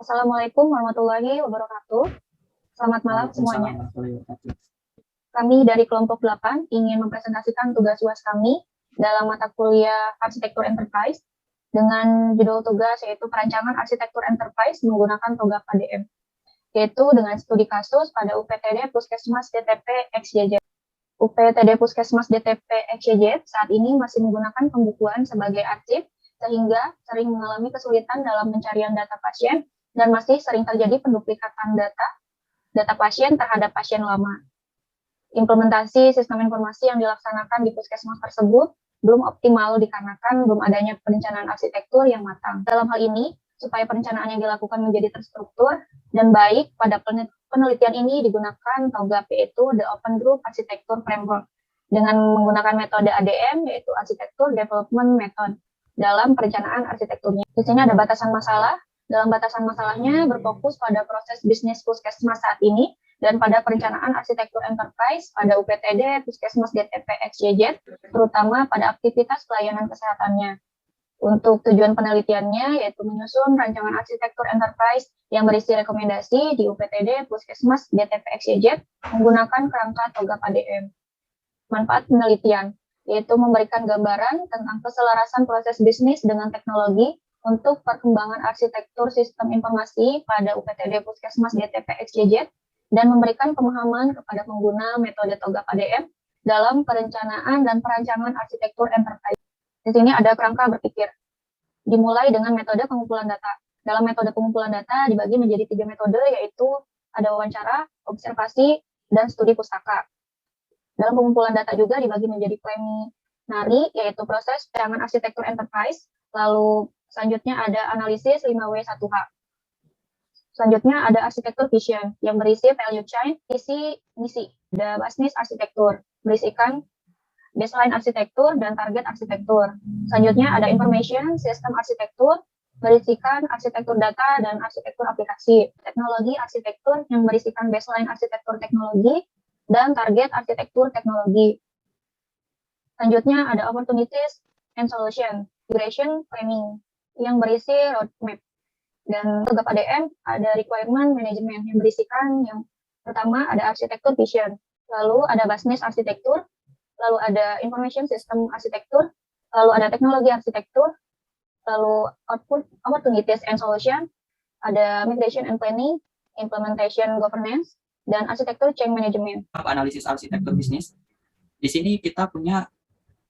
Assalamualaikum warahmatullahi wabarakatuh. Selamat malam semuanya. Kami dari kelompok 8 ingin mempresentasikan tugas UAS kami dalam mata kuliah Arsitektur Enterprise dengan judul tugas yaitu Perancangan Arsitektur Enterprise menggunakan TOGAP ADM, yaitu dengan studi kasus pada UPTD Puskesmas DTP XYZ. UPTD Puskesmas DTP XYZ saat ini masih menggunakan pembukuan sebagai arsip sehingga sering mengalami kesulitan dalam pencarian data pasien dan masih sering terjadi penduplikatan data pasien terhadap pasien lama. Implementasi sistem informasi yang dilaksanakan di puskesmas tersebut belum optimal dikarenakan belum adanya perencanaan arsitektur yang matang. Dalam hal ini, supaya perencanaan yang dilakukan menjadi terstruktur dan baik, pada penelitian ini digunakan TOGAP, yaitu The Open Group Architecture Framework, dengan menggunakan metode ADM, yaitu Architecture Development Method, dalam perencanaan arsitekturnya. Di sini ada batasan masalah. Dalam batasan masalahnya berfokus pada proses bisnis puskesmas saat ini dan pada perencanaan arsitektur enterprise pada UPTD Puskesmas DTP XYZ, terutama pada aktivitas pelayanan kesehatannya. Untuk tujuan penelitiannya yaitu menyusun rancangan arsitektur enterprise yang berisi rekomendasi di UPTD Puskesmas DTP XYZ menggunakan kerangka TOGAP ADM. Manfaat penelitian yaitu memberikan gambaran tentang keselarasan proses bisnis dengan teknologi untuk perkembangan arsitektur sistem informasi pada UPTD Puskesmas DTP XYZ dan memberikan pemahaman kepada pengguna metode TOGAP ADM dalam perencanaan dan perancangan arsitektur enterprise. Di sini ada kerangka berpikir. Dimulai dengan metode pengumpulan data. Dalam metode pengumpulan data dibagi menjadi 3 metode, yaitu ada wawancara, observasi, dan studi pustaka. Dalam pengumpulan data juga dibagi menjadi preliminary, yaitu proses perancangan arsitektur enterprise. Lalu selanjutnya ada analisis 5W1H. Selanjutnya ada arsitektur vision yang berisi value chain, visi, misi. Ada business arsitektur berisikan baseline arsitektur dan target arsitektur. Selanjutnya ada information system arsitektur berisikan arsitektur data dan arsitektur aplikasi. Teknologi arsitektur yang berisikan baseline arsitektur teknologi dan target arsitektur teknologi. Selanjutnya ada opportunities and solution, integration planning yang berisi roadmap. Dan TOGAP ADM ada requirement management yang berisikan yang pertama ada arsitektur vision, lalu ada business arsitektur, lalu ada information system arsitektur, lalu ada teknologi arsitektur, lalu output opportunities and solution, ada migration and planning, implementation governance, dan arsitektur change management. Analisis arsitektur bisnis. Di sini kita punya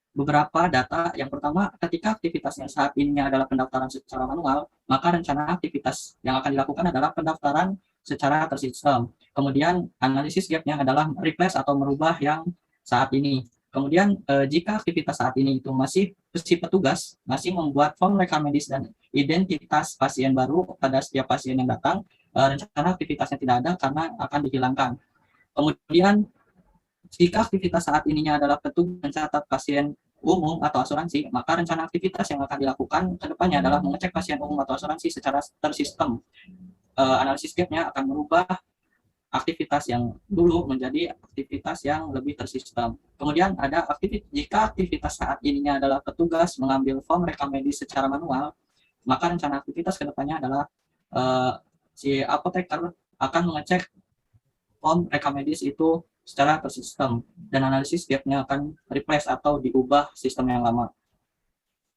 beberapa data. Yang pertama, ketika aktivitasnya saat ini adalah pendaftaran secara manual, maka rencana aktivitas yang akan dilakukan adalah pendaftaran secara tersistem. Kemudian analisis gapnya adalah replace atau merubah yang saat ini. Kemudian jika aktivitas saat ini itu masih si petugas masih membuat form rekam medis dan identitas pasien baru pada setiap pasien yang datang, rencana aktivitasnya tidak ada karena akan dihilangkan. Kemudian jika aktivitas saat ininya adalah petugas mencatat pasien umum atau asuransi, maka rencana aktivitas yang akan dilakukan ke depannya adalah mengecek pasien umum atau asuransi secara tersistem. Analisis gapnya akan merubah aktivitas yang dulu menjadi aktivitas yang lebih tersistem. Kemudian ada jika aktivitas saat ininya adalah petugas mengambil form rekam medis secara manual, maka rencana aktivitas ke depannya adalah si apoteker akan mengecek form rekam medis itu secara tersistem dan analisis gapnya akan replace atau diubah sistem yang lama.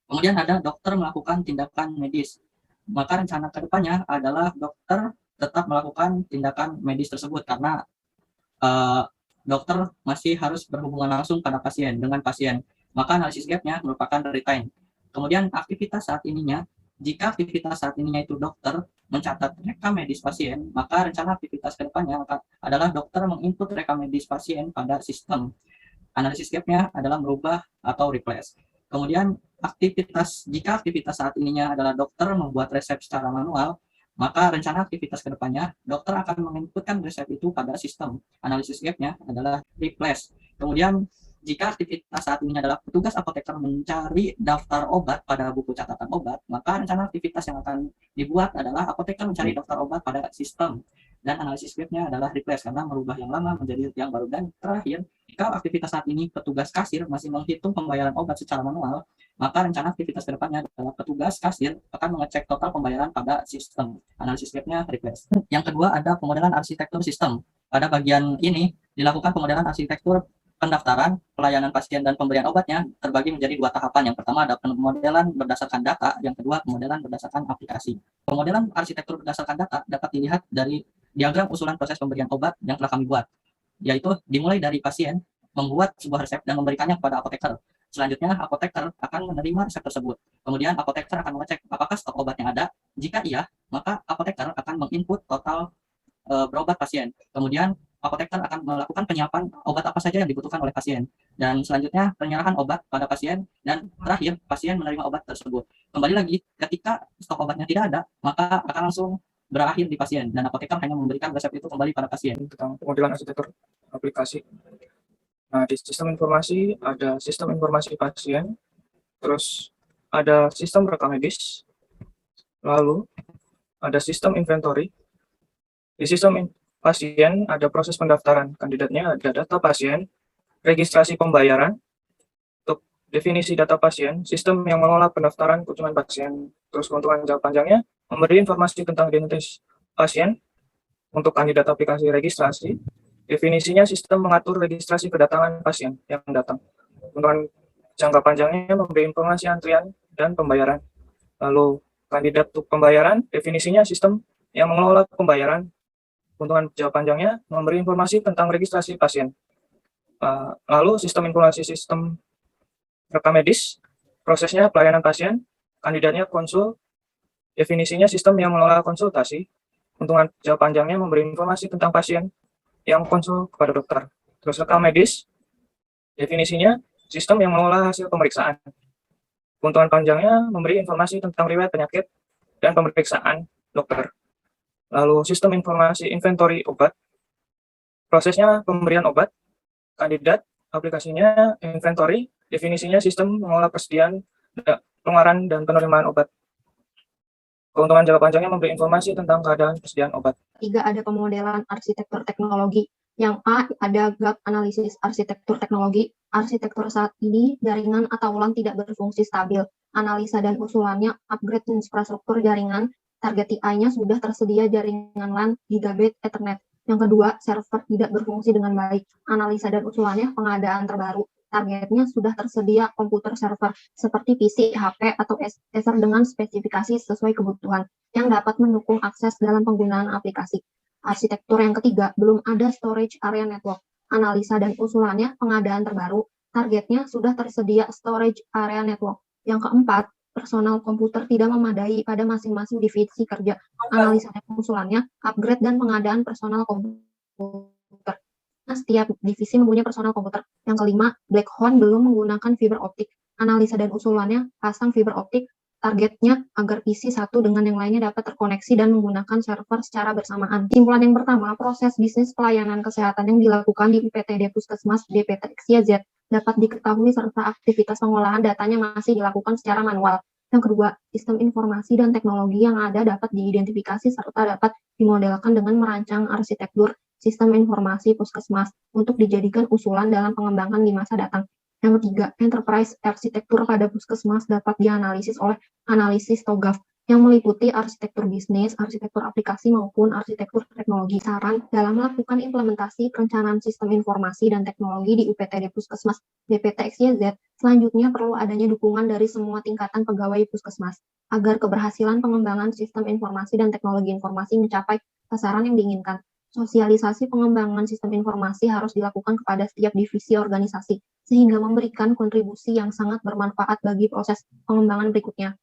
Kemudian ada dokter melakukan tindakan medis, maka rencana kedepannya adalah dokter tetap melakukan tindakan medis tersebut karena dokter masih harus berhubungan langsung pada pasien dengan pasien, maka analisis gapnya merupakan retain. Kemudian aktivitas saat ininya, jika aktivitas saat ininya itu dokter mencatat rekam medis pasien, maka rencana aktivitas kedepannya adalah dokter menginput rekam medis pasien pada sistem. Analisis gapnya adalah merubah atau replace. Kemudian jika aktivitas saat ininya adalah dokter membuat resep secara manual, maka rencana aktivitas kedepannya dokter akan menginputkan resep itu pada sistem. Analisis gapnya adalah replace. Kemudian jika aktivitas saat ini adalah petugas apoteker mencari daftar obat pada buku catatan obat, maka rencana aktivitas yang akan dibuat adalah apoteker mencari daftar obat pada sistem. Dan analisis gapnya adalah replace karena merubah yang lama menjadi yang baru. Dan terakhir, jika aktivitas saat ini petugas kasir masih menghitung pembayaran obat secara manual, maka rencana aktivitas kedepannya adalah petugas kasir akan mengecek total pembayaran pada sistem. Analisis gapnya request. Yang kedua ada pemodelan arsitektur sistem. Pada bagian ini dilakukan pemodelan arsitektur pendaftaran, pelayanan pasien dan pemberian obatnya terbagi menjadi dua tahapan. Yang pertama ada pemodelan berdasarkan data, yang kedua pemodelan berdasarkan aplikasi. Pemodelan arsitektur berdasarkan data dapat dilihat dari diagram usulan proses pemberian obat yang telah kami buat, yaitu dimulai dari pasien membuat sebuah resep dan memberikannya kepada apoteker. Selanjutnya, apoteker akan menerima resep tersebut. Kemudian, apoteker akan mengecek apakah stok obat yang ada. Jika iya, maka apoteker akan menginput total berobat pasien. Kemudian, apoteker akan melakukan penyiapan obat apa saja yang dibutuhkan oleh pasien. Dan selanjutnya, penyerahan obat pada pasien. Dan terakhir, pasien menerima obat tersebut. Kembali lagi, ketika stok obatnya tidak ada, maka akan langsung berakhir di pasien. Dan apoteker hanya memberikan resep itu kembali pada pasien. Tentang pemodelan arsitektur aplikasi. Nah, di sistem informasi ada sistem informasi pasien, terus ada sistem rekam medis, lalu ada sistem inventory. Di sistem pasien ada proses pendaftaran kandidatnya, ada data pasien, registrasi pembayaran, untuk definisi data pasien, sistem yang mengelola pendaftaran kunjungan pasien, terus keuntungan jangka panjangnya, memberi informasi tentang identitas pasien untuk kandidat aplikasi registrasi. Definisinya sistem mengatur registrasi kedatangan pasien yang datang. Keuntungan jangka panjangnya memberi informasi antrian dan pembayaran. Lalu kandidat untuk pembayaran, definisinya sistem yang mengelola pembayaran. Keuntungan jangka panjangnya memberi informasi tentang registrasi pasien. Lalu sistem informasi sistem rekam medis, prosesnya pelayanan pasien, kandidatnya konsul, definisinya sistem yang mengelola konsultasi. Keuntungan jangka panjangnya memberi informasi tentang pasien yang konsul kepada dokter. Terus rekam medis, definisinya sistem yang mengolah hasil pemeriksaan. Keuntungan panjangnya memberi informasi tentang riwayat penyakit dan pemeriksaan dokter. Lalu sistem informasi inventory obat, prosesnya pemberian obat, kandidat, aplikasinya inventory, definisinya sistem mengolah persediaan, pengeluaran dan penerimaan obat. Keuntungan jangka panjangnya memberi informasi tentang keadaan persediaan obat. 3 ada pemodelan arsitektur teknologi. Yang A ada gap analisis arsitektur teknologi. Arsitektur saat ini jaringan atau LAN tidak berfungsi stabil. Analisa dan usulannya upgrade infrastruktur jaringan. Target TI-nya sudah tersedia jaringan LAN Gigabit Ethernet. Yang kedua, server tidak berfungsi dengan baik. Analisa dan usulannya pengadaan terbaru. Targetnya sudah tersedia komputer server seperti PC, HP, atau Acer dengan spesifikasi sesuai kebutuhan yang dapat mendukung akses dalam penggunaan aplikasi. Arsitektur yang ketiga, belum ada storage area network. Analisa dan usulannya pengadaan terbaru. Targetnya sudah tersedia storage area network. Yang keempat, personal komputer tidak memadai pada masing-masing divisi kerja. Analisa dan usulannya upgrade dan pengadaan personal komputer. Setiap divisi mempunyai personal komputer. Yang kelima, Blackhorn belum menggunakan fiber optik. Analisa dan usulannya pasang fiber optik. Targetnya agar PC satu dengan yang lainnya dapat terkoneksi dan menggunakan server secara bersamaan. Kesimpulan yang pertama, proses bisnis pelayanan kesehatan yang dilakukan di UPTD Puskesmas DPT XYZ dapat diketahui serta aktivitas pengolahan datanya masih dilakukan secara manual. Yang kedua, sistem informasi dan teknologi yang ada dapat diidentifikasi serta dapat dimodelkan dengan merancang arsitektur sistem informasi puskesmas untuk dijadikan usulan dalam pengembangan di masa datang. Yang ketiga, enterprise arsitektur pada puskesmas dapat dianalisis oleh analisis TOGAF yang meliputi arsitektur bisnis, arsitektur aplikasi maupun arsitektur teknologi. Saran dalam melakukan implementasi perencanaan sistem informasi dan teknologi di UPTD Puskesmas DPT XYZ, selanjutnya perlu adanya dukungan dari semua tingkatan pegawai puskesmas agar keberhasilan pengembangan sistem informasi dan teknologi informasi mencapai sasaran yang diinginkan. Sosialisasi pengembangan sistem informasi harus dilakukan kepada setiap divisi organisasi, sehingga memberikan kontribusi yang sangat bermanfaat bagi proses pengembangan berikutnya.